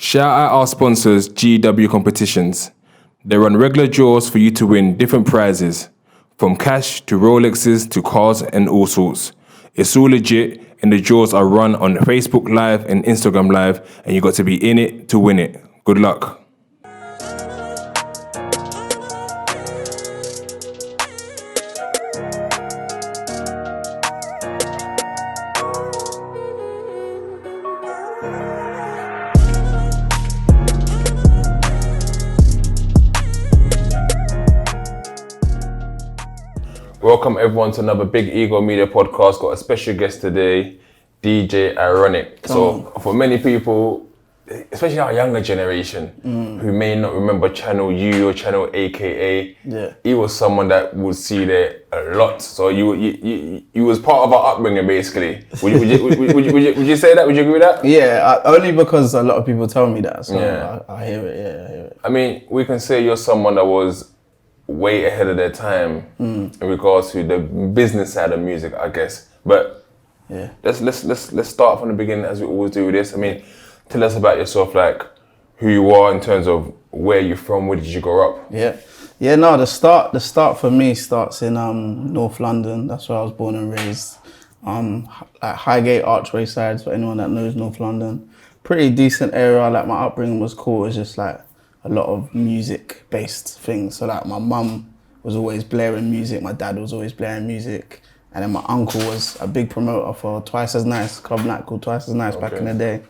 Shout out our sponsors, GW Competitions. They run regular draws for you to win different prizes, from cash to Rolexes to cars and all sorts. It's all legit, and the draws are run on Facebook Live and Instagram Live, and you got to be in it to win it. Good luck. Welcome everyone to another Big Ego Media podcast. Got a special guest today, DJ Ironik. For many people, especially our younger generation, who may not remember Channel U or Channel AKA, he was someone that would see there a lot. So you was part of our upbringing, basically. Would you say that? Would you agree with that? Yeah, only because a lot of people tell me that. So yeah. I hear it. Yeah, I hear it. I mean, we can say you're someone that was way ahead of their time in regards to the business side of music, I guess. But yeah, let's start from the beginning, as we always do with this. I mean, tell us about yourself, like who you are in terms of where you're from, where did you grow up? No, the start for me starts in North London. That's where I was born and raised. Like Highgate, Archway sides, for anyone that knows North London. Pretty decent area. Like my upbringing was cool. It's just like a lot of music-based things. So like my mum was always blaring music, my dad was always blaring music, and then my uncle was a big promoter for Twice as Nice, club night called Twice as Nice back in the day.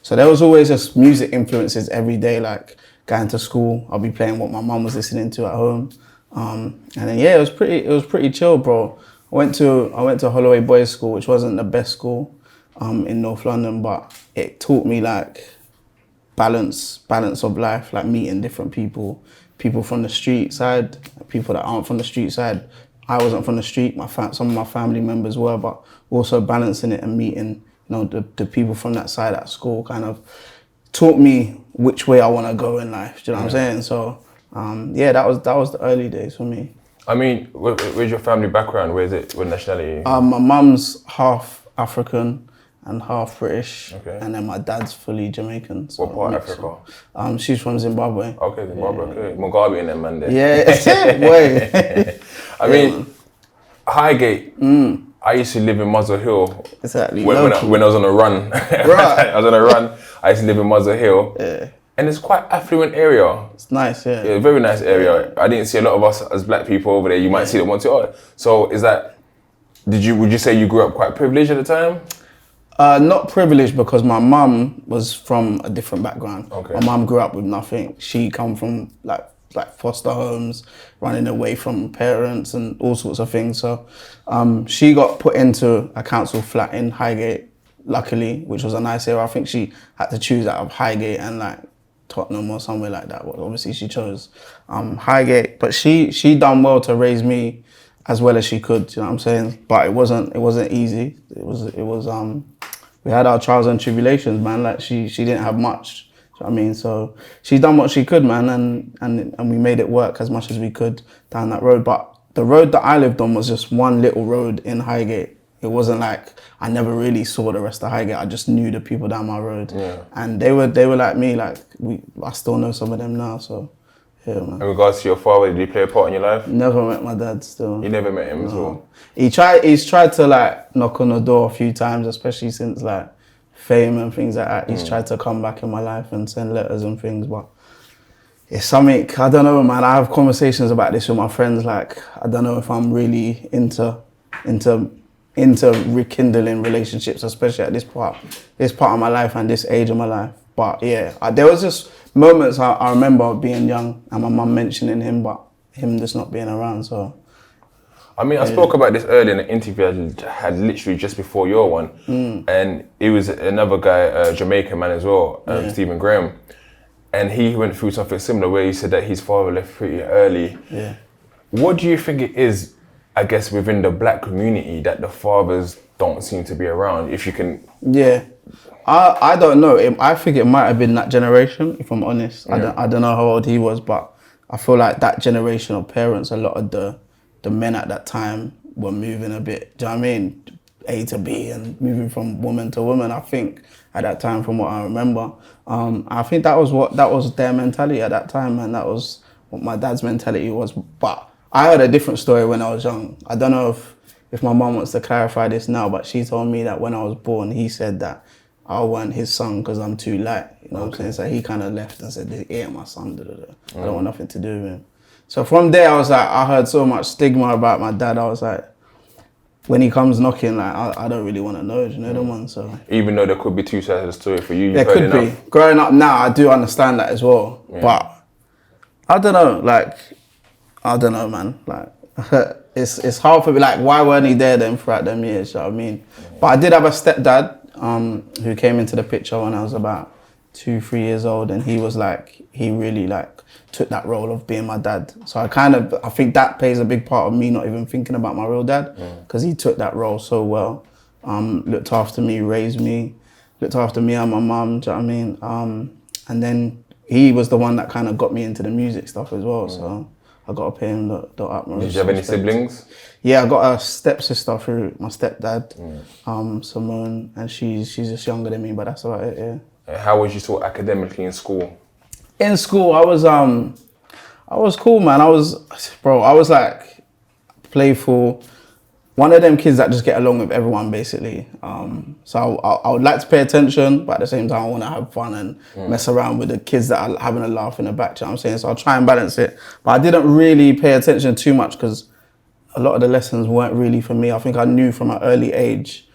So there was always just music influences every day, like going to school, I'll be playing what my mum was listening to at home. And then it was pretty chill, bro. I went to Holloway Boys School, which wasn't the best school in North London, but it taught me like balance of life, like meeting different people from the street side, people that aren't from the street side. I wasn't from the street, some of my family members were, but also balancing it and meeting, the people from that side at school kind of taught me which way I want to go in life. Do you know what I'm saying? So that was the early days for me. I mean, where's your family background? Where is it? What nationality? My mum's half African and half British, and then my dad's fully Jamaican. So what part of Africa? She's from Zimbabwe. Okay, Zimbabwe. Okay, Mugabe and them man there. Yeah, boy. I mean, Highgate. I used to live in Muzzle Hill. Exactly. When I was on a run. Right. I was on a run. I used to live in Muzzle Hill. Yeah. And it's quite affluent area. It's nice, yeah. Yeah, very nice area. I didn't see a lot of us as black people over there. You might see them once. So is that? Would you say you grew up quite privileged at the time? Not privileged, because my mum was from a different background. Okay. My mum grew up with nothing. She come from like foster homes, running away from parents and all sorts of things. So she got put into a council flat in Highgate, luckily, which was a nice area. I think she had to choose out of Highgate and like Tottenham or somewhere like that. But obviously she chose Highgate. But she done well to raise me as well as she could, you know what I'm saying? But it wasn't easy. It was we had our trials and tribulations, man. Like she didn't have much. You know what I mean? So she done what she could, man, and we made it work as much as we could down that road. But the road that I lived on was just one little road in Highgate. It wasn't like I never really saw the rest of Highgate. I just knew the people down my road. Yeah. And they were like me, like I still know some of them now, so yeah, man. In regards to your father, did he play a part in your life? Never met my dad still. You never met him as well? He's tried to like knock on the door a few times, especially since like fame and things like that. He's tried to come back in my life and send letters and things, but it's something, I don't know, man. I have conversations about this with my friends. Like, I don't know if I'm really into rekindling relationships, especially at this part of my life and this age of my life. But yeah, there was just moments I remember being young and my mum mentioning him, but him just not being around, so. I mean, I spoke about this earlier in an interview I had literally just before your one, and it was another guy, Jamaican man as well, Stephen Graham, and he went through something similar where he said that his father left pretty early. Yeah. What do you think it is, I guess, within the black community that the fathers don't seem to be around, if you can? Yeah, I don't know. I think it might have been that generation, if I'm honest. Yeah. I don't know how old he was, but I feel like that generation of parents, a lot of the men at that time were moving a bit, do you know what I mean? A to B and moving from woman to woman. I think at that time, from what I remember, I think that was their mentality at that time, and that was what my dad's mentality was. But I heard a different story when I was young. I don't know if my mum wants to clarify this now, but she told me that when I was born, he said that I weren't his son because I'm too light. You know what I'm saying? So he kind of left and said, "He ain't my son. I don't want nothing to do with him." So from there, I was like, I heard so much stigma about my dad. I was like, when he comes knocking, like I don't really want to know, you know the one. So even though there could be two sides of the story for you, there could be. Growing up now, I do understand that as well. Yeah. But I don't know, man. Like it's hard for me. Like, why weren't he there then throughout them years? You know what I mean? But I did have a stepdad who came into the picture when I was about 2-3 years old, and he really took that role of being my dad. So I think that plays a big part of me not even thinking about my real dad, because he took that role so well. Looked after me, raised me, looked after me and my mum, do you know what I mean? And then he was the one that kind of got me into the music stuff as well, so I got to pay him the utmost. Did you have any siblings? Yeah, I got a stepsister through my stepdad, Simone, and she's just younger than me, but that's about it, yeah. How was you taught academically in school? In school, I was cool, man. I was like playful. One of them kids that just get along with everyone, basically. So I would like to pay attention, but at the same time, I want to have fun and mess around with the kids that are having a laugh in the back, you know what I'm saying? So I'll try and balance it. But I didn't really pay attention too much because a lot of the lessons weren't really for me. I think I knew from an early age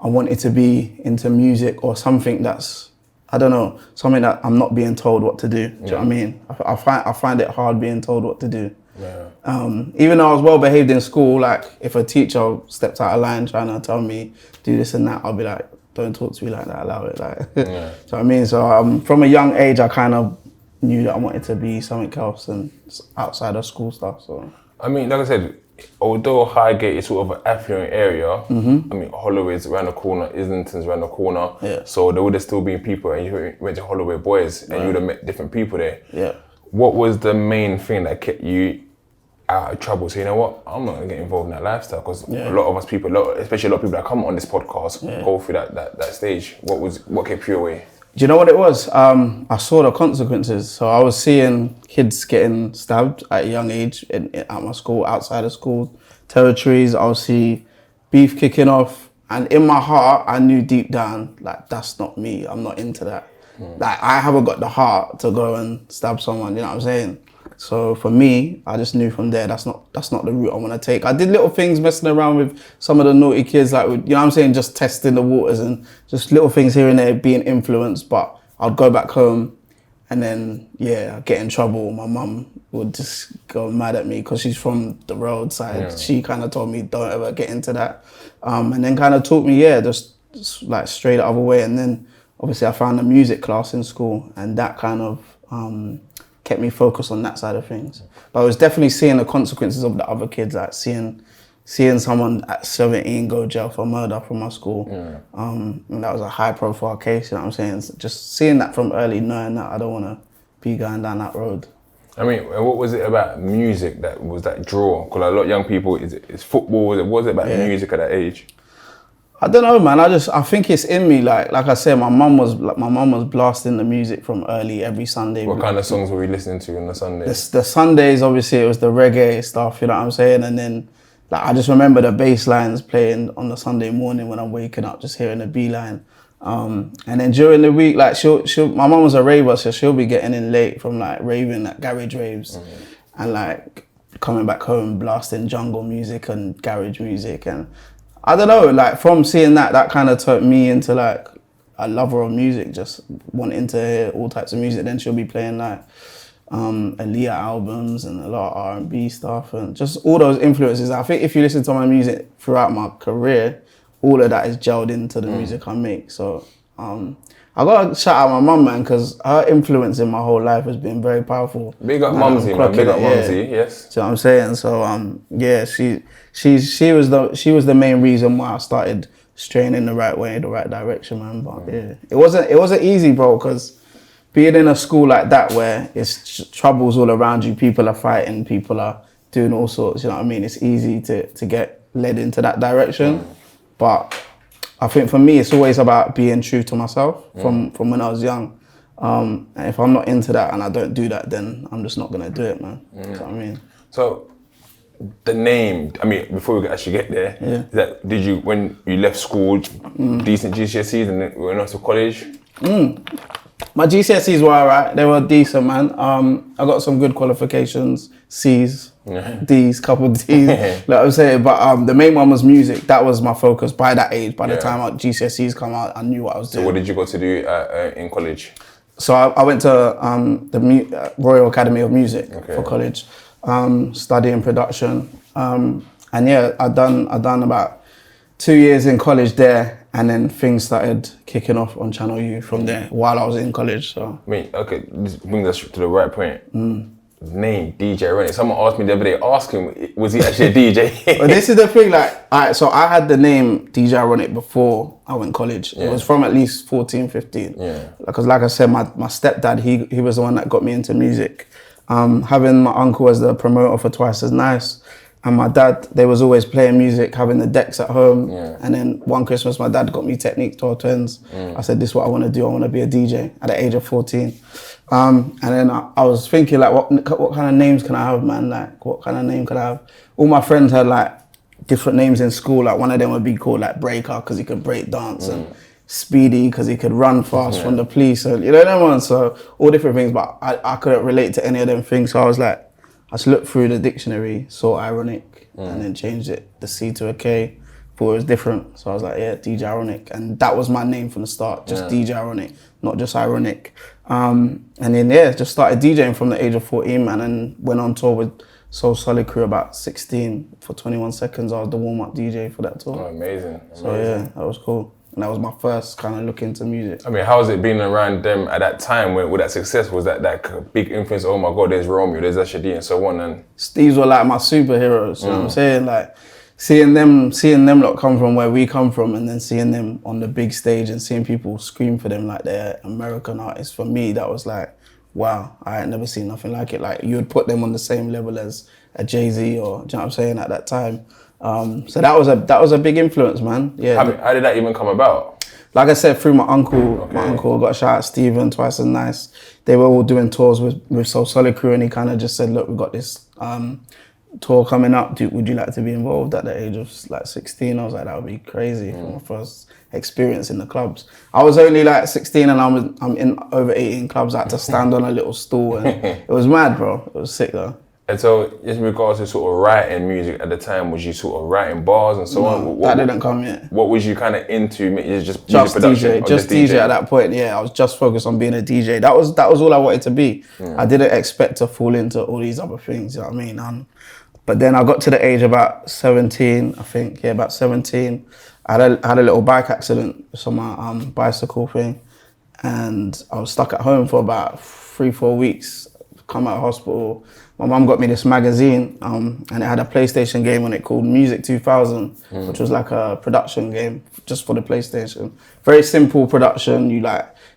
I wanted to be into music or something that's, I don't know, something that I'm not being told what to do. Do you know what I mean? I find it hard being told what to do. Yeah. Even though I was well behaved in school, like if a teacher stepped out of line trying to tell me do this and that, I'll be like, don't talk to me like that, allow it. Like, do you know what I mean? So from a young age, I kind of knew that I wanted to be something else and outside of school stuff. So I mean, like I said, although Highgate is sort of an affluent area, I mean, Holloway's around the corner, Islington's around the corner, so there would have still been people, and you went to Holloway Boys, and you would have met different people there. Yeah. What was the main thing that kept you out of trouble? So you know what, I'm not gonna get involved in that lifestyle, because a lot of us people, especially a lot of people that come on this podcast, go through that stage. What kept you away? Do you know what it was? I saw the consequences. So I was seeing kids getting stabbed at a young age at my school, outside of school territories. I would see beef kicking off. And in my heart, I knew deep down, like, that's not me. I'm not into that. Like, I haven't got the heart to go and stab someone, you know what I'm saying? So for me, I just knew from there, that's not the route I want to take. I did little things messing around with some of the naughty kids, like, you know what I'm saying, just testing the waters and just little things here and there, being influenced. But I'd go back home and then, I'd get in trouble. My mum would just go mad at me because she's from the roadside. Yeah. She kind of told me, don't ever get into that. And then kind of taught me, just like straight the other way. And then obviously I found a music class in school, and that kind of kept me focused on that side of things. But I was definitely seeing the consequences of the other kids, like seeing someone at 17 go jail for murder from my school. And that was a high profile case, you know what I'm saying? Just seeing that from early, knowing that I don't want to be going down that road. I mean, what was it about music that was that draw? Because a lot of young people, it's football, what was it about music at that age? I don't know, man. I think it's in me. Like I said, my mum was blasting the music from early every Sunday. What kind of songs were we listening to on the Sundays? The Sundays, obviously, it was the reggae stuff. You know what I'm saying? And then, like, I just remember the bass lines playing on the Sunday morning when I'm waking up, just hearing the B line. And then during the week, like my mum was a raver, so she'll be getting in late from like raving at garage raves, and like coming back home blasting jungle music and garage music. And I don't know, like from seeing that kind of turned me into like a lover of music, just wanting to hear all types of music. Then she'll be playing like Aaliyah albums and a lot of R&B stuff and just all those influences. I think if you listen to my music throughout my career, all of that is gelled into the music I make. So I gotta shout out my mum, man, because her influence in my whole life has been very powerful. Big up Mumsy, man. Big up Mumsy, yes. So I'm saying, so she was the main reason why I started straying in the right way, the right direction, man. But it wasn't easy, bro, because being in a school like that where it's troubles all around you, people are fighting, people are doing all sorts, you know what I mean? It's easy to get led into that direction. But I think for me, it's always about being true to myself from when I was young. And if I'm not into that and I don't do that, then I'm just not gonna do it, man. You know what I mean? So the name, I mean, before we actually get there, is that did you, when you left school, decent GCSEs and then went off to college? My GCSEs were alright, they were decent, man. I got some good qualifications, C's, D's, couple D's, like I'm saying. But the main one was music. That was my focus by that age. By the time GCSEs come out, I knew what I was doing. So what did you go to do in college? So I went to the Royal Academy of Music for college, studying production. And yeah, I done about 2 years in college there, and then things started kicking off on Channel U from there while I was in college. So I mean, okay, this brings us to the right point. Name DJ Ironik. Someone asked me the other day, ask him, was he actually a DJ? But this is the thing, like, so I had the name DJ Ironik before I went to college. It was from at least 14, 15. Because like I said, my stepdad, he was the one that got me into music. Having my uncle as the promoter for Twice as Nice, and my dad, they was always playing music, having the decks at home. And then one Christmas, my dad got me Technique 12 Twins. I said, this is what I want to do. I want to be a DJ at the age of 14. And then I was thinking, like, what kind of names can I have, man? Like, what kind of name can I have? All my friends had, like, different names in school. Like, one of them would be called, like, Breaker, because he could break dance, and Speedy, because he could run fast from the police. And, you know them ones? So, all different things, but I couldn't relate to any of them things. So I was like, I just looked through the dictionary, saw Ironik, and then changed it, the C to a K, thought it was different. So I was like, yeah, DJ Ironik. And that was my name from the start, just DJ Ironik, not just Ironik. And then, yeah, just started DJing from the age of 14, man, and went on tour with Soul Solid Crew about 16. For 21 Seconds, I was the warm-up DJ for that tour. Oh, amazing. So yeah, that was cool. And that was my first kind of look into music. I mean, how's it been around them at that time when with that success? Was that big influence? Oh my God, there's Romeo, there's Ashadi and so on. And Steve's were like my superheroes, you know what I'm saying? Like, seeing them lot come from where we come from, and then seeing them on the big stage and seeing people scream for them like they're American artists, for me, that was like, wow, I had never seen nothing like it. Like, you would put them on the same level as a Jay-Z, or, do you know what I'm saying, at that time. So that was a big influence, man. Yeah. How did that even come about? Like I said, through my uncle. My uncle got a shout out, Steven, Twice as Nice. They were all doing tours with Soul Solid Crew, and he kind of just said, look, we've got this tour coming up. Would you like to be involved? At the age of like 16, I was like, that would be crazy for my first experience in the clubs. I was only like 16 and I'm in over 18 clubs. I had to stand on a little stool, and it was mad, bro. It was sick though. And so, in regards to sort of writing music at the time, was you sort of writing bars and so on? That didn't come yet. What was you kind of into? Just DJ, just DJ at that point. Yeah, I was just focused on being a DJ. That was all I wanted to be. I didn't expect to fall into all these other things. You know what I mean? But then I got to the age of about 17, I think. Yeah, about 17. I had a little bike accident, on my bicycle thing, and I was stuck at home for about 3-4 weeks. Come out of hospital. My mum got me this magazine, and it had a PlayStation game on it called Music 2000, which was like a production game just for the PlayStation. Very simple production. It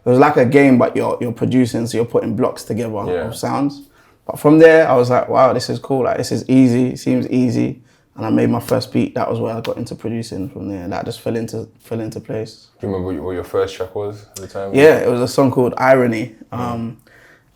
was like a game, but you're producing, so you're putting blocks together of sounds. But from there, I was like, wow, this is cool. Like, this is easy. It seems easy. And I made my first beat. That was where I got into producing from there. And that just fell into place. Do you remember what your first track was at the time? Yeah, it was a song called Irony.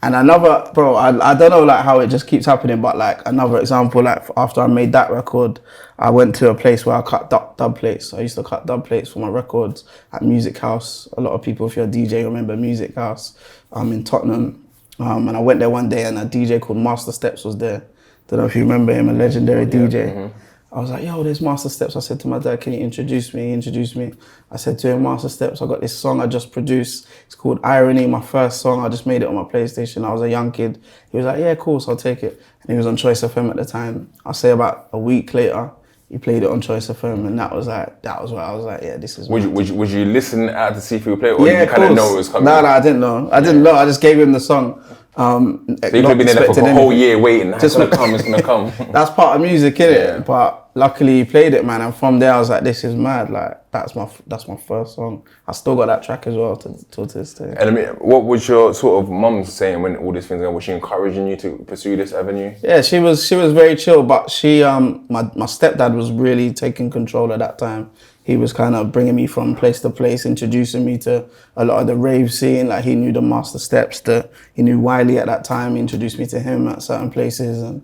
And another, bro, I don't know like how it just keeps happening, but like another example, like after I made that record, I went to a place where I cut dub plates. I used to cut dub plates for my records at Music House. A lot of people, if you're a DJ, remember Music House in Tottenham. And I went there one day and a DJ called Master Steps was there. Don't know if you remember him, a legendary DJ. I was like, yo, there's Master Steps. I said to my dad, can you introduce me? He introduced me. I said to him, Master Steps, I got this song I just produced. It's called Irony, my first song. I just made it on my PlayStation. I was a young kid. He was like, yeah, cool, so I'll take it. And he was on Choice FM at the time. I'll say about a week later, he played it on Choice FM, and that was where I was like, yeah, this is. Would you listen out to see if he would play it, or did you kind of know it was coming? No, I didn't know. I didn't know. I just gave him the song. So you could have been there for a whole year waiting. It's gonna come. That's part of music, innit? Yeah. But luckily he played it, man. And from there I was like, this is mad. Like that's my first song. I still got that track as well till this day. And I mean, what was your sort of mum saying when all these things going? Was she encouraging you to pursue this avenue? Yeah, she was very chill, but she my stepdad was really taking control at that time. he was kind of bringing me from place to place, introducing me to a lot of the rave scene. Like he knew the Master Steps, he knew Wiley at that time. He introduced me to him at certain places, and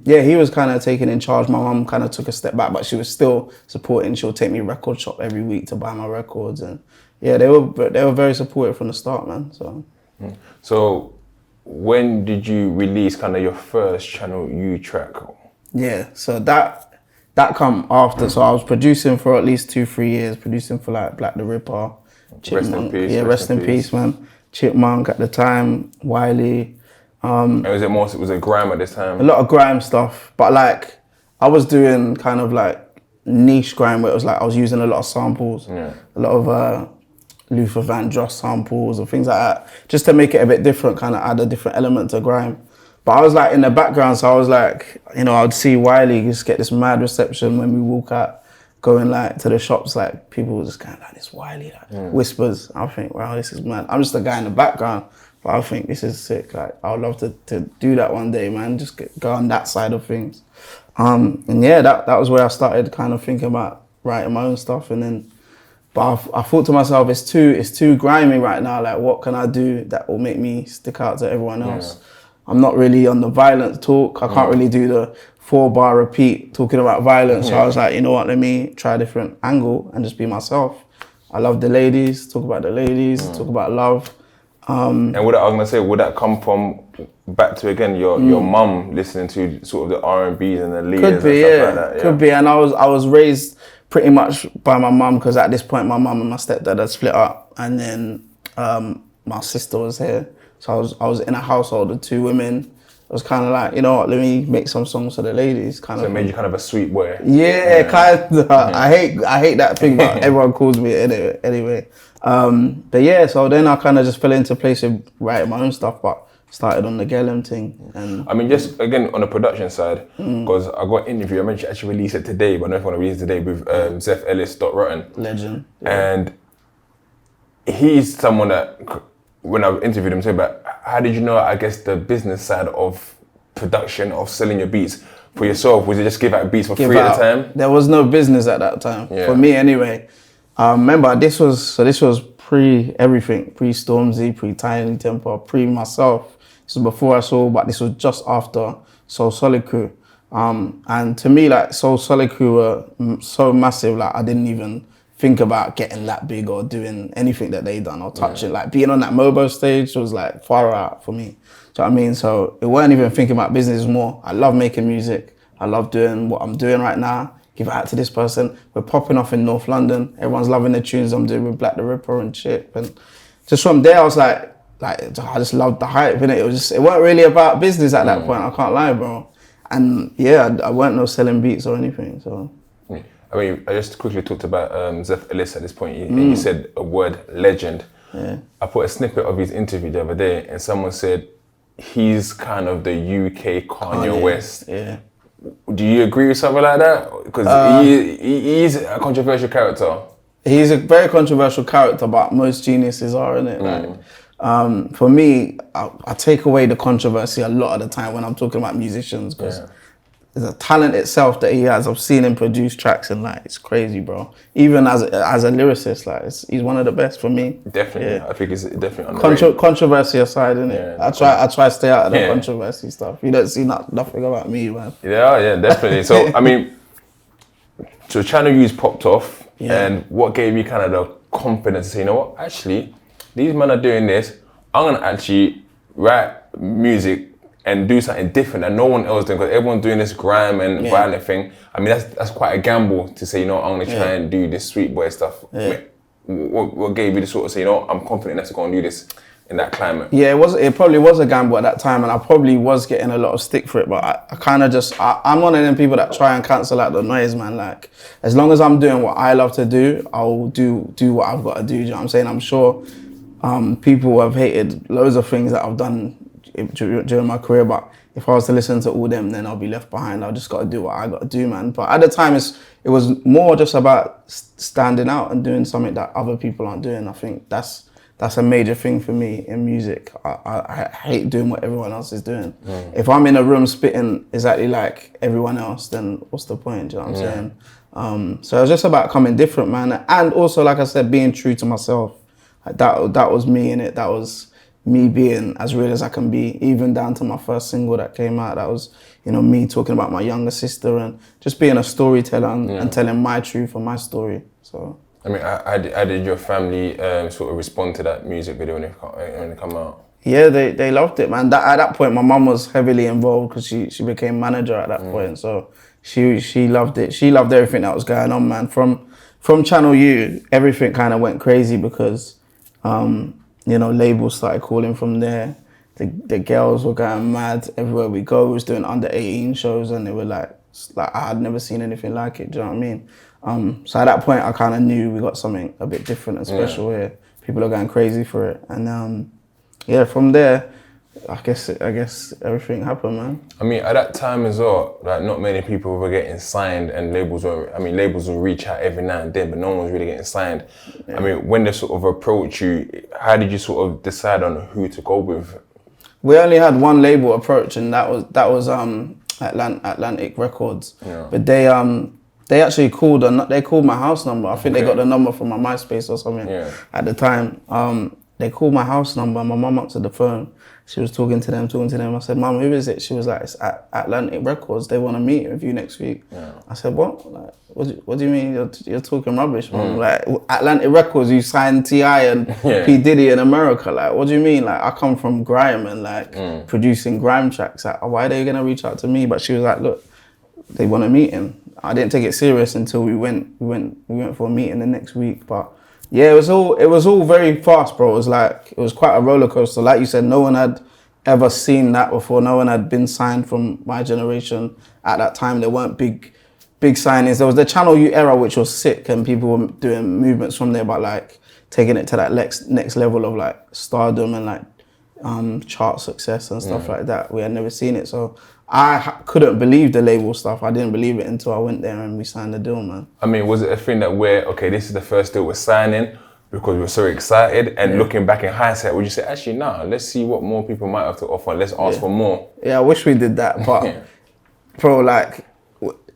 he was kind of taking in charge. My mum kind of took a step back, but she was still supporting. She'll take me record shop every week to buy my records, and yeah, they were very supportive from the start, man. So when did you release kind of your first Channel U track? Yeah, so that come after. So I was producing for at least 2-3 years, producing for like Black the Ripper, Chipmunk. Rest in peace, man. Chipmunk at the time, Wiley. And was it grime at this time? A lot of grime stuff, but like I was doing kind of like niche grime where it was like I was using a lot of samples, a lot of Luther Vandross samples and things like that, just to make it a bit different, kind of add a different element to grime. But I was like in the background, so I was like, you know, I'd see Wiley just get this mad reception when we walk out, going like to the shops, like people were just kind of like, this Wiley, like whispers. I think, wow, this is mad. I'm just a guy in the background, but I think this is sick. Like I would love to do that one day, man. Just go on that side of things. And yeah, that was where I started kind of thinking about writing my own stuff. And then, but I thought to myself, it's too grimy right now. Like, what can I do that will make me stick out to everyone else? I'm not really on the violence talk. I can't really do the 4-bar repeat talking about violence. So I was like, you know what, let me try a different angle and just be myself. I love the ladies, talk about the ladies, talk about love. And I was gonna say, would that come from back to again your mum listening to sort of the R&Bs and the leaders and stuff like that? Yeah. Could be. And I was raised pretty much by my mum, because at this point my mum and my stepdad had split up, and then my sister was here. So I was in a household of 2 women. I was kind of like, you know what, let me make some songs for the ladies. So it made you kind of a sweet boy. Yeah. Kind of. I hate that thing, but everyone calls me it anyway. But yeah, so then I kind of just fell into place of writing my own stuff, but started on the Gellum thing. And I mean, just again on the production side, because I got an interview, I mentioned actually release it today, but I don't know if I want to release it today, with Zeph Ellis, Rotten. Legend. Yeah. And he's someone that, when I interviewed him, said about how did you know, I guess, the business side of production, of selling your beats for yourself? Was it just give out beats for free at the time? There was no business at that time, for me anyway. Remember, this was pre-everything, pre-Stormzy, pre-Tiny Temper, pre-myself. This was before I saw, but this was just after Soul Solid Crew. And to me, like, Soul Solid Crew were so massive, like I didn't even think about getting that big or doing anything that they done or touching. Like being on that Mobo stage was like far out for me. Do you know what I mean? So it weren't even thinking about business more. I love making music. I love doing what I'm doing right now. Give it out to this person. We're popping off in North London. Everyone's loving the tunes I'm doing with Black the Ripper and shit. And just from there, I was like I just loved the hype, innit? It weren't really about business at that point. I can't lie, bro. And yeah, I weren't no selling beats or anything. So. I mean, I just quickly talked about Zeph Ellis at this point. You said a word, legend. Yeah. I put a snippet of his interview the other day, and someone said he's kind of the UK Kanye West. Yeah. Do you agree with something like that? Because he's a controversial character. He's a very controversial character, but most geniuses are, innit? Like, for me, I take away the controversy a lot of the time when I'm talking about musicians, because the talent itself that he has. I've seen him produce tracks and like it's crazy, bro. Even as a lyricist, like he's one of the best for me. Definitely, I think it's definitely underrated. Controversy aside, innit? I try to stay out of the controversy stuff. You don't see nothing about me, man. Yeah, definitely. So I mean, so Channel U's popped off, and what gave you kind of the confidence to say, you know what, actually, these men are doing this. I'm gonna actually write music and do something different that no one else doing, because everyone's doing this grime and violent thing. I mean, that's quite a gamble to say, you know, I'm gonna try and do this sweet boy stuff. What gave you the sort of say, you know, I'm confident enough to go and do this in that climate? Yeah, it probably was a gamble at that time, and I probably was getting a lot of stick for it, but I kind of just, I'm one of them people that try and cancel out the noise, man. Like, as long as I'm doing what I love to do, I'll do what I've got to do. You know what I'm saying? I'm sure people have hated loads of things that I've done during my career, but if I was to listen to all them, then I'll be left behind. I just got to do what I got to do, man. But at the time, it was more just about standing out and doing something that other people aren't doing. I think that's a major thing for me in music. I hate doing what everyone else is doing. If I'm in a room spitting exactly like everyone else, then what's the point? Do you know what I'm saying? So it was just about coming different, man. And also, like I said, being true to myself. Like that was me in it. That was me being as real as I can be, even down to my first single that came out. That was, you know, me talking about my younger sister and just being a storyteller and telling my truth and my story. So. I mean, how did your family sort of respond to that music video when it come out? Yeah, they loved it, man. At that point, my mum was heavily involved because she became manager at that point. So she loved it. She loved everything that was going on, man. From Channel U, everything kind of went crazy because, you know, labels started calling from there. The girls were going mad everywhere we go. We was doing under 18 shows and they were like I had never seen anything like it. Do you know what I mean? So at that point, I kind of knew we got something a bit different and special here. People are going crazy for it, and yeah, from there, I guess everything happened, man. I mean, at that time as well, like not many people were getting signed, and labels will reach out every now and then, but no one was really getting signed. Yeah. I mean, when they sort of approach you, how did you sort of decide on who to go with? We only had one label approach, and that was Atlantic Records. Yeah. But they actually called my house number. I think they got the number from my MySpace or something at the time. They called my house number. My mum answered the phone. She was talking to them. I said, "Mum, who is it?" She was like, "It's Atlantic Records. They want to meet with you next week." Yeah. I said, "What? Like, what do you mean? You're talking rubbish, Mum? Like Atlantic Records, you signed T.I. and P. Diddy in America. Like, what do you mean? Like, I come from grime and like producing grime tracks. Like, why are they gonna reach out to me?" But she was like, "Look, they want to meet him." I didn't take it serious until we went for a meeting the next week, but. Yeah, it was all very fast, bro. It was quite a roller coaster. Like you said, no one had ever seen that before. No one had been signed from my generation at that time. There weren't big signings. There was the Channel U era, which was sick, and people were doing movements from there, but like taking it to that next level of like stardom and like chart success and stuff like that. We had never seen it, so I couldn't believe the label stuff. I didn't believe it until I went there and we signed the deal, man. I mean, was it a thing that this is the first deal we're signing because we're so excited, and looking back in hindsight, would you say, actually, nah, let's see what more people might have to offer, let's ask for more? Yeah, I wish we did that, but bro, like,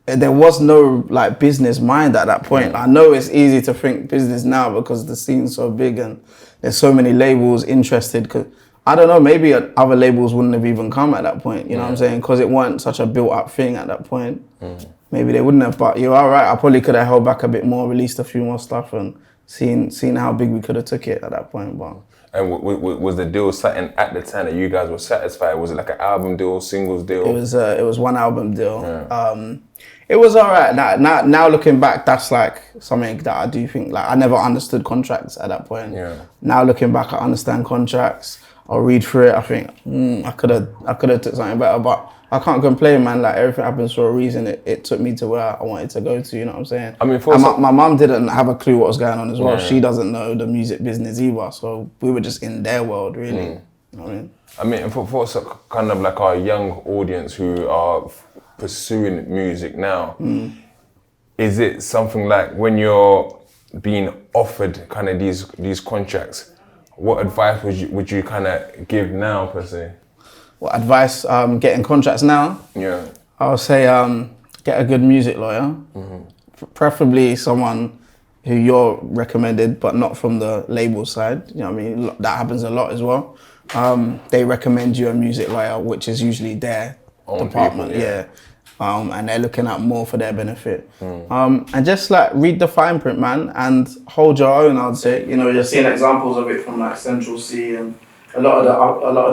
there was no like business mind at that point. I know it's easy to think business now because the scene's so big and there's so many labels interested. Cause I don't know, maybe other labels wouldn't have even come at that point, you know what I'm saying? Because it weren't such a built-up thing at that point. Maybe they wouldn't have, but you're all right. I probably could have held back a bit more, released a few more stuff and seen how big we could have took it at that point. But and was the deal something at the time that you guys were satisfied? Was it like an album deal, singles deal? It was one album deal. Yeah. It was all right. Now looking back, that's like something that I do think, like I never understood contracts at that point. Yeah. Now looking back, I understand contracts. I'll read through it. I think I could have took something better, but I can't complain, man. Like everything happens for a reason. It took me to where I wanted to go to. You know what I'm saying? I mean, my mum didn't have a clue what was going on as well. Yeah. She doesn't know the music business either. So we were just in their world, really. You know what I mean? I mean, for kind of like our young audience who are pursuing music now, is it something like when you're being offered kind of these contracts? What advice would you kind of give now, per se? What advice? Getting contracts now? Yeah. I would say get a good music lawyer, preferably someone who you're recommended, but not from the label side. You know what I mean? That happens a lot as well. They recommend you a music lawyer, which is usually their department. People, and they're looking out more for their benefit. And just like read the fine print, man, and hold your own. I'd say, you know, you're seeing examples of it from like Central C and a lot of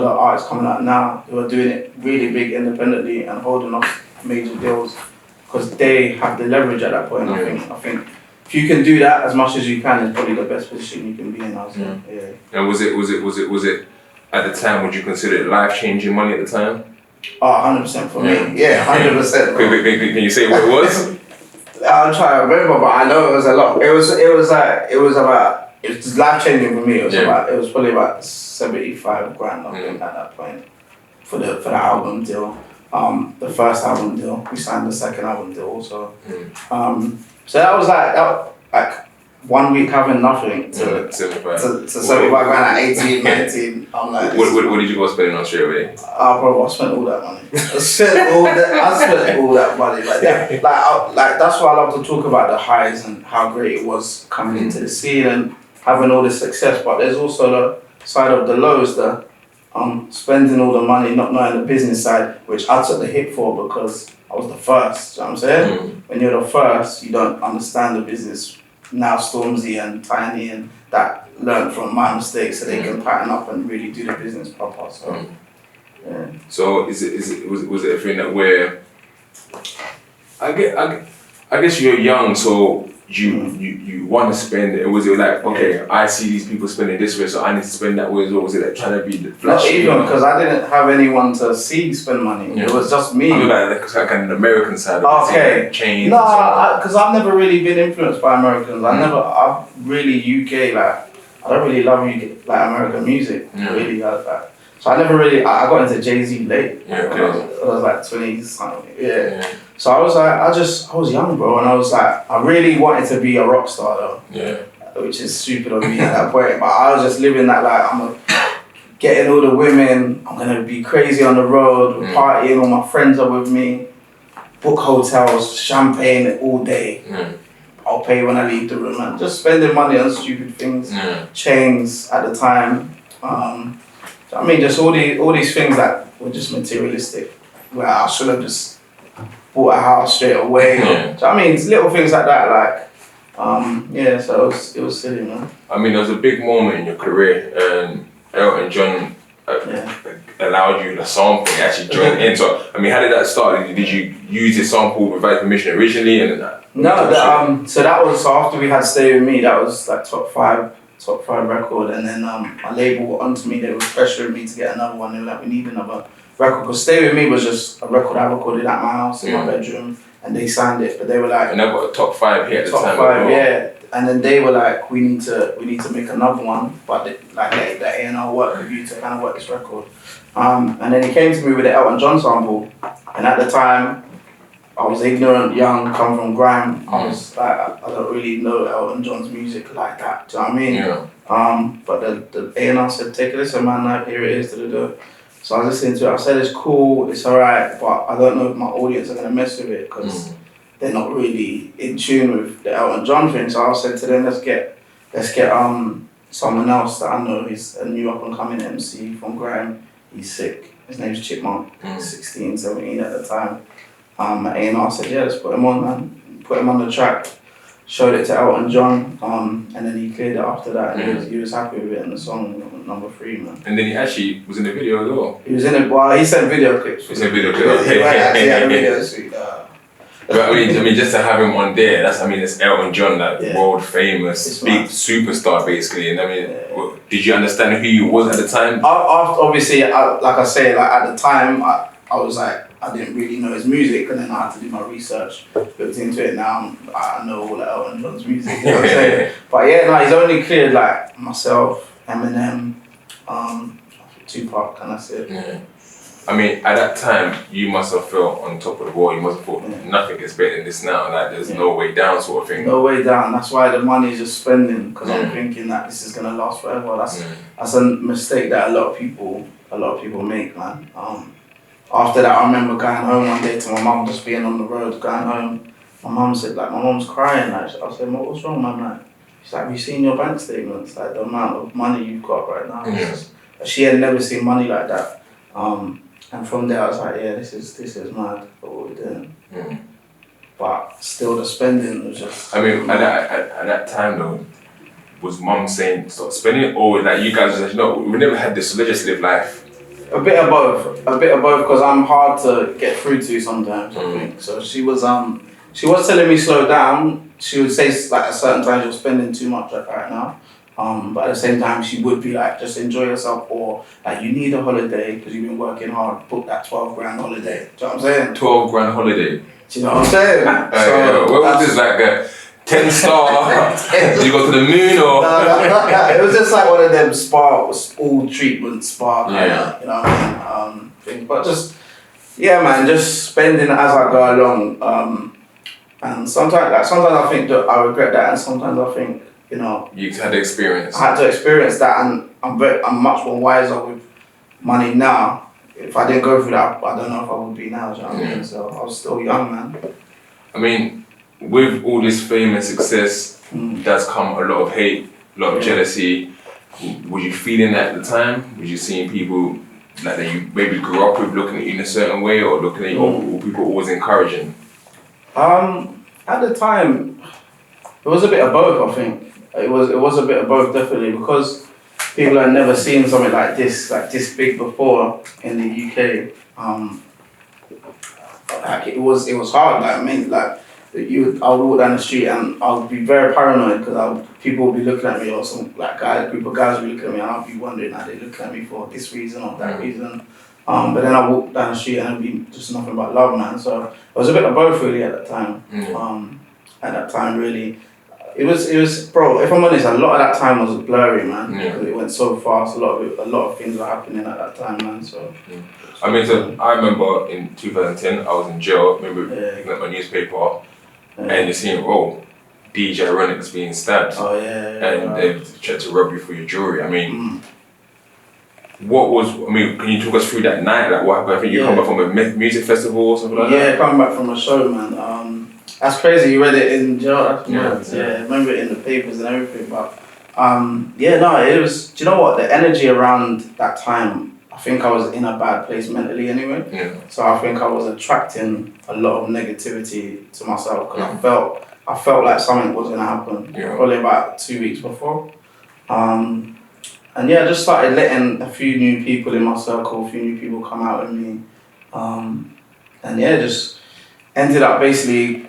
the artists coming out now who are doing it really big independently and holding off major deals because they have the leverage at that point. I think if you can do that as much as you can, it's probably the best position you can be in. I'd say. And was it at the time? Would you consider it life-changing money at the time? Oh, 100% for me. Yeah, 100%. Can you say what it was? I'll try to remember, but I know it was a lot. It was life changing for me. It was probably about 75 grand I think at that point for the album deal. The first album deal. We signed the second album deal also. So that was like 1 week having nothing to 75. to 75 grand at 18, 19. I'm like, what did you go spending on straight away? Bro, I spent all that money. I spent all that money. Like that. Like that's why I love to talk about the highs and how great it was coming into the scene and having all this success. But there's also the side of the lows, the spending all the money, not knowing the business side, which I took the hit for because I was the first. You know what I'm saying? When you're the first, you don't understand the business. Now Stormzy and Tiny and that learn from my mistakes so they can pattern up and really do the business proper. So yeah. So was it a thing that where I guess you're young, so you want to spend it? Was it like, okay, I see these people spending this way, so I need to spend that way as well? Was it like trying to be the flashy? Not even, because I didn't have anyone to see spend money. Yeah. It was just me. I mean, like kind of the American side of it. Like chains. No, because I've never really been influenced by Americans. I'm really UK, like, I don't really love UK, like American music. Really, like. So I never really, I got into Jay-Z late. Yeah, okay. I was like 20 something. Yeah. So I was like, I was young, bro, and I was like, I really wanted to be a rock star though. Yeah. Which is stupid of me at that point, but I was just living that like, getting all the women, I'm gonna be crazy on the road, partying, all my friends are with me, book hotels, champagne all day. I'll pay when I leave the room, and just spending money on stupid things, chains at the time. I mean, just all these things that were just materialistic, where I should have just bought a house straight away. So I mean, it's little things like that, like, so it was silly, man. I mean, there was a big moment in your career, and Elton John allowed you the sample and actually joined in. So, I mean, how did that start? Did you use the sample without permission originally? No, so that was, so after we had Stay With Me, that was like top five record, and then my label were onto me, they were pressuring me to get another one. They were like, we need another record, because Stay With Me was just a record I recorded at my house in my bedroom, and they signed it, but they were like, and I got a top 5 here at the time. Top 5, yeah. And then they were like, we need to make another one, but the A&R work with you to kind of work this record. And then he came to me with the Elton John sample, and at the time I was ignorant, young, come from grime. I was like, I don't really know Elton John's music like that. Do you know what I mean? Yeah. But the A&R said, take a listen, man. Like, here it is. So I was listening to it. I said, it's cool, it's alright, but I don't know if my audience are gonna mess with it because they're not really in tune with the Elton John thing. So I said to them, let's get someone else that I know. He's a new up and coming MC from grime. He's sick. His name's Chipmunk. 16, 17 at the time. A&R said, yeah, let's put him on, man. Put him on the track, showed it to Elton John, and then he cleared it after that, and he was happy with it in the song, number 3, man. And then he actually was in the video as well? He was in it, well, he sent video clips. He sent video clips? He actually had a video shoot. But I mean, just to have him on there, it's Elton John, like world famous, big superstar basically. And I mean, did you understand who he was at the time? Obviously, like I say, like at the time, I was like, I didn't really know his music, and then I had to do my research, looked into it. Now I know all of Elton John's music, you know what I'm saying? But yeah, no, he's only cleared like myself, Eminem, Tupac, and that's it. Yeah. I mean, at that time, you must have felt on top of the world. You must have thought nothing is better than this now. Like there's no way down, sort of thing. No way down. That's why the money is just spending, because I'm thinking that this is gonna last forever. That's a mistake that a lot of people make, man. After that, I remember going home one day to my mum, just being on the road, going home. My mum said, like, my mum's crying. Like, I said, what's wrong, mum? Like, she's like, have you seen your bank statements? Like, the amount of money you've got right now. She had never seen money like that. And from there, I was like, yeah, this is mad for what we're doing. But still, the spending was just... I mean, at that time, though, was mum saying, stop spending? Or like, you guys were like, no, we never had this, so let's just live life? A bit of both, because I'm hard to get through to sometimes, I think. So she was telling me slow down. She would say like at certain times you're spending too much like right now. But at the same time she would be like, just enjoy yourself, or like you need a holiday because you've been working hard, book that 12 grand holiday. Do you know what I'm saying? 12 grand holiday? Do you know what I'm saying? Where was this, like a 10-star? Did you go to the moon or? No. It was just like one of them all treatment spa kind of, you know what I mean, thing. But just, yeah, man, just spending as I go along. And sometimes I think that I regret that, and sometimes I think you know. You had the experience. I had to experience that, and I'm much more wiser with money now. If I didn't go through that, I don't know if I would be now. Do you know what I mean? So I was still young, man. I mean, with all this fame and success, does come a lot of hate, a lot of jealousy. Was you feeling that at the time? Was you seeing people like that you maybe grew up with looking at you in a certain way, or looking at you, or people always encouraging? At the time, it was a bit of both. I think it was a bit of both, definitely, because people had never seen something like this big before in the UK. Like it was hard. Like I mean, like I would walk down the street and I would be very paranoid because people would be looking at me, or some group of guys would be looking at me, and I'd be wondering, are they looking at me for this reason or that reason? But then I walk down the street and it'd be just nothing but love, man. So it was a bit of both really at that time. At that time, really, it was, bro. If I'm honest, a lot of that time was blurry, man. Because it went so fast. A lot of things were happening at that time, man. So. I mean, so I remember in 2010, I was in jail. I remember picking up my newspaper, and you're seeing, DJ Ironik's being stabbed. Oh yeah. And they've tried to rob you for your jewelry. I mean. Can you talk us through that night? Like what happened? I think you come back from a music festival or something like that? Yeah, coming back from a show, man. That's crazy, you read it in jail. That's I remember it in the papers and everything, but it was, do you know what? The energy around that time, I think I was in a bad place mentally anyway. Yeah. So I think I was attracting a lot of negativity to myself because I felt like something was going to happen probably about 2 weeks before. And I just started letting a few new people in my circle, a few new people come out with me. Just ended up basically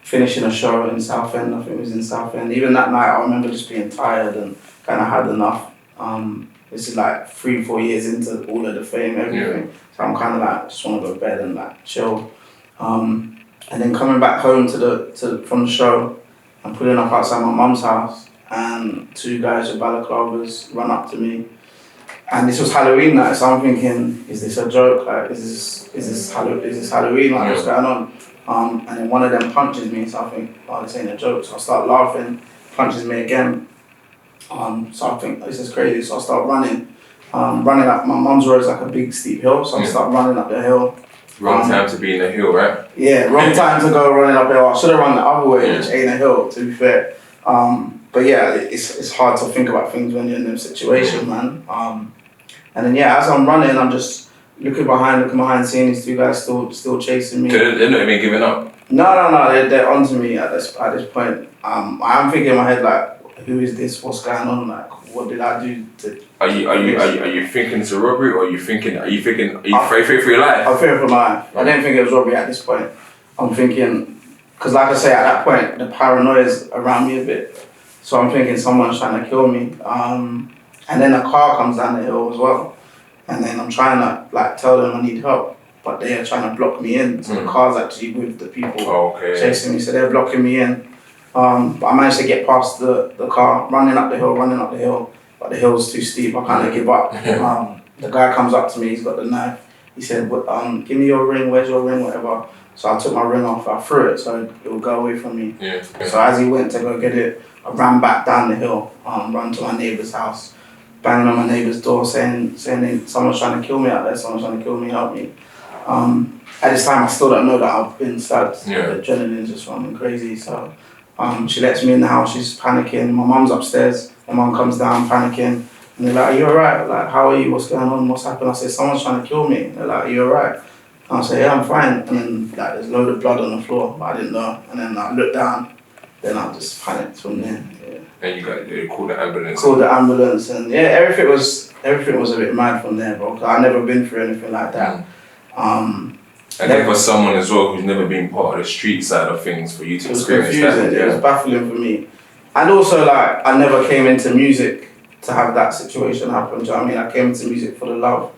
finishing a show in Southend. I think it was in Southend. Even that night, I remember just being tired and kind of had enough. This is like 3-4 years into all of the fame, everything. So I'm kind of like, just want to go to bed and like chill. And then coming back home from the show and pulling up outside my mum's house, and 2 guys with balaclavas run up to me. And this was Halloween night, so I'm thinking, is this a joke? Like, is this Halloween? Like, what's going on? And then one of them punches me, so I think, this ain't a joke. So I start laughing, punches me again. So I think, this is crazy. So I start running. Running up, my mum's road is like a big steep hill, so I start running up the hill. Wrong time to be in the hill, right? Yeah, wrong time to go running up the hill. I should have run the other way, which ain't a hill, to be fair. But it's hard to think about things when you're in them situation, man. And then as I'm running, I'm just looking behind, seeing these 2 guys still chasing me. So they're not even giving up? No, they're onto me at this point. I'm thinking in my head like, who is this? What's going on? Like, what did I do to? Are you thinking it's a robbery, or are you afraid for your life? I'm fearing for my life. I didn't think it was robbery at this point. I'm thinking, because like I say, at that point, the paranoia is around me a bit. So I'm thinking someone's trying to kill me. And then a car comes down the hill as well. And then I'm trying to tell them I need help, but they are trying to block me in. So the car's actually with the people chasing me. So they're blocking me in. But I managed to get past the car, running up the hill, but the hill's too steep. I kind of give up. The guy comes up to me, he's got the knife. He said, give me your ring, where's your ring, whatever. So I took my ring off, I threw it so it would go away from me. Yeah. So as he went to go get it, I ran back down the hill, ran to my neighbour's house, banging on my neighbour's door saying someone's trying to kill me out there, someone's trying to kill me, help me. At this time I still don't know that I've been stabbed. Yeah. The adrenaline's just running crazy. So she lets me in the house, she's panicking, my mum's upstairs, my mum comes down panicking, and they're like, are you alright? Like, how are you? What's going on? What's happened? I said, someone's trying to kill me. They're like, are you alright? And I said, yeah, I'm fine. And then there's a load of blood on the floor, but I didn't know. And then I looked down, then I just panicked from there. Yeah. And you called the ambulance? Called the ambulance, and everything was a bit mad from there, bro. Cause I've never been through anything like that. And then for someone as well who's never been part of the street side of things, for you to experience that. It was baffling for me. And also, I never came into music to have that situation happen. Do you know what I mean? I came into music for the love.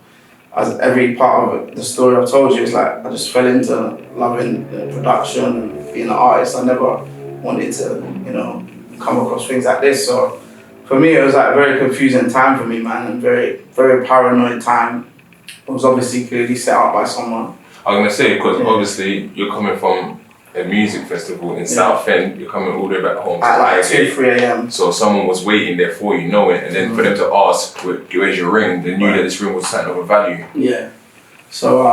As every part of the story I've told you, it's like I just fell into loving production and being an artist. I never wanted to, come across things like this. So for me, it was like a very confusing time for me, man, and very, very paranoid time. It was obviously clearly set up by someone. I was gonna say, because obviously you're coming from a music festival in Southend, you're coming all the way back home. At like 2, 3 a.m. So someone was waiting there for you, know it, and then for them to ask, where's your ring? They knew that this ring was something of a value. Yeah. So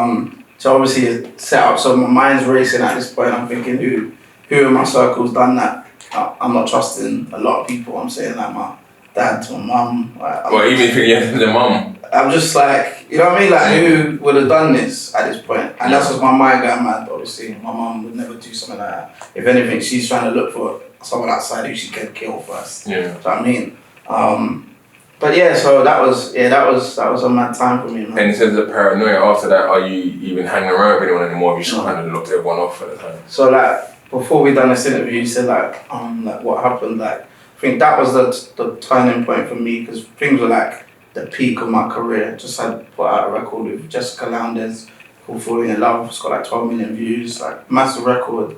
obviously it's set up. So my mind's racing at this point. I'm thinking, who in my circle's done that? I'm not trusting a lot of people. I'm saying like my dad, my mum. Well, even if you're the mum. I'm just like, you know what I mean? Like, who would have done this at this point? And that's just my mind going mad, obviously. My mum would never do something like that. If anything, she's trying to look for someone outside who she can kill first. Yeah. Do you know what I mean? But yeah, so that was a mad time for me, man. And in terms of paranoia, after that, are you even hanging around with anyone anymore? Have you just kind of locked everyone off at the time? So like, before we done this interview, you said like what happened, like, I think that was the turning point for me, because things were like the peak of my career. Just had put out a record with Jessica Lowndes called Falling in Love. It's got like 12 million views, like massive record.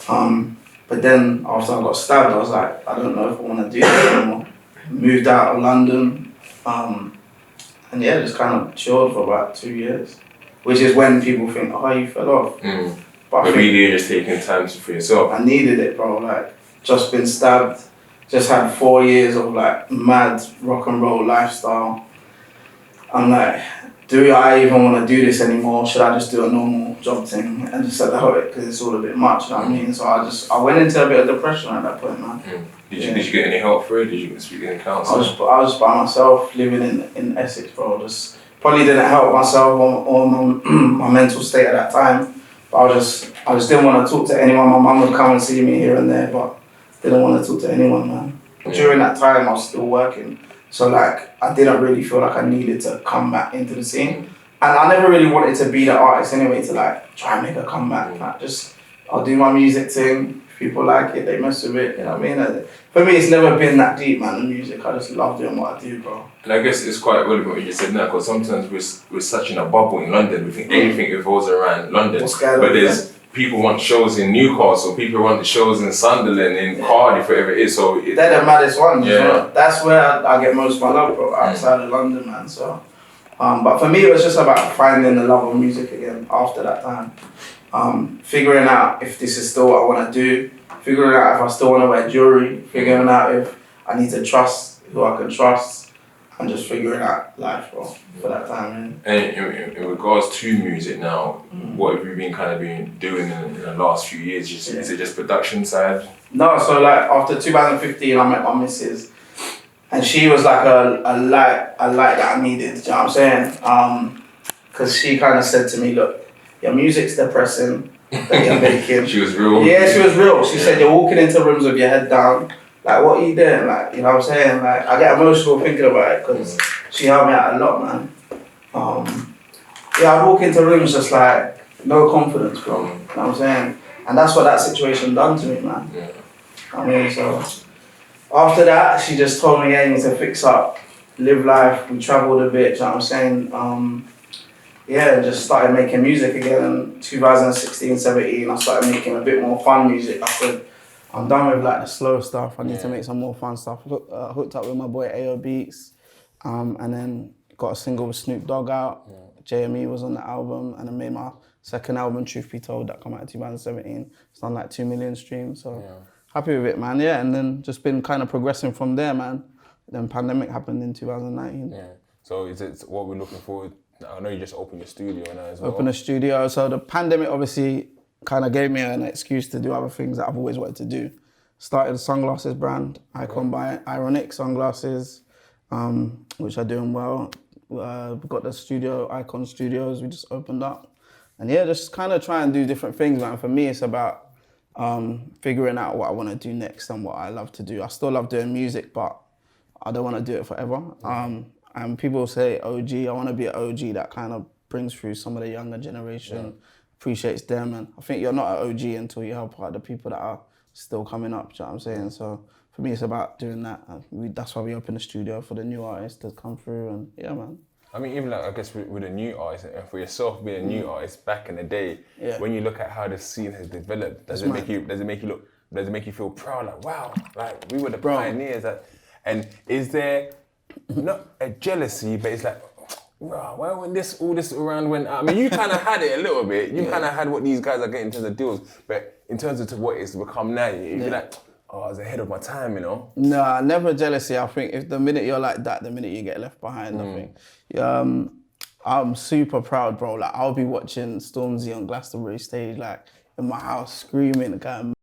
But then after I got stabbed, I was like, I don't know if I want to do this anymore. Moved out of London, and yeah, just kind of chilled for about 2 years, which is when people think, oh, you fell off. But really, you're just taking time for yourself. I needed it, bro. Like, just been stabbed. Just had 4 years of like mad rock and roll lifestyle. I'm like, do I even want to do this anymore? Should I just do a normal job thing and just allow it, because it's all a bit much, you know what I mean? So I went into a bit of depression at that point, man. Did you get any help for it? Did you speak to any counsellor? I was by myself, living in Essex, bro. Just probably didn't help myself or my mental state at that time. But I just didn't want to talk to anyone. My mum would come and see me here and there, but didn't want to talk to anyone, man. During that time, I was still working. So like, I didn't really feel like I needed to come back into the scene. And I never really wanted to be the artist anyway, to like try and make a comeback. Like, just, I'll do my music thing. If people like it, they mess with it, you know what I mean? For me, it's never been that deep, man, the music. I just love doing what I do, bro. And I guess it's quite relevant what you just said now, because sometimes we're such in a bubble in London. We think anything revolves around London. But there's people want shows in Newcastle, people want the shows in Sunderland, in Cardiff, whatever it is. So they're the maddest ones. Yeah. You know? That's where I get most of my love, bro, outside of London, man. So, but for me, it was just about finding the love of music again after that time. Figuring out if this is still what I want to do, figuring out if I still want to wear jewelry, figuring out if I need to trust who I can trust, and just figuring out life, bro, for that time. And in regards to music now, what have you been doing in the last few years? Is it just production side? No, so like after 2015, I met my missus, and she was like a light that I needed. Do you know what I'm saying? Because she kind of said to me, look, your music's depressing that you're making. She was real. Yeah, she was real. She said, you're walking into rooms with your head down. Like, what are you doing? Like, you know what I'm saying? Like, I get emotional thinking about it, because she helped me out a lot, man. I walk into rooms just like, no confidence, bro. You know what I'm saying? And that's what that situation done to me, man. Yeah. I mean, so after that, she just told me, yeah, you need to fix up, live life. We travelled a bit, you know what I'm saying? Just started making music again in 2016, 17. I started making a bit more fun music. I said, I'm done with like the slow stuff. I need to make some more fun stuff. Hooked up with my boy AO Beats, and then got a single with Snoop Dogg out. JME was on the album, and I made my second album, Truth Be Told, that came out in 2017. It's done like 2 million streams, so happy with it, man. Yeah, and then just been kind of progressing from there, man. Then pandemic happened in 2019. Yeah. So is it what we're looking forward? I know you just opened your studio now as well. Opened a studio. So the pandemic obviously kind of gave me an excuse to do other things that I've always wanted to do. Started a sunglasses brand, Icon by Ironik sunglasses, which are doing well. We've got the studio, Icon Studios, we just opened up. And yeah, just kind of try and do different things, man. For me, it's about figuring out what I want to do next and what I love to do. I still love doing music, but I don't want to do it forever. And people say OG, I want to be an OG that kind of brings through some of the younger generation, appreciates them. And I think you're not an OG until you help out the people that are still coming up, do you know what I'm saying? So for me, it's about doing that. That's why we open the studio for the new artists to come through, and yeah, man. I mean, even like, I guess with a new artist, and for yourself being a new artist back in the day, when you look at how the scene has developed, does it make you feel proud? Like, wow, like we were the pioneers. And is there not a jealousy, but it's like, Bro, why when all this around went out? I mean, you kind of had it a little bit. You kind of had what these guys are getting in terms of deals, but in terms of to what it's become now, you'd be like, oh, I was ahead of my time, you know? Nah, never jealousy. I think if the minute you're like that, the minute you get left behind, I think. I'm super proud, bro. Like, I'll be watching Stormzy on Glastonbury stage, like, in my house, screaming, going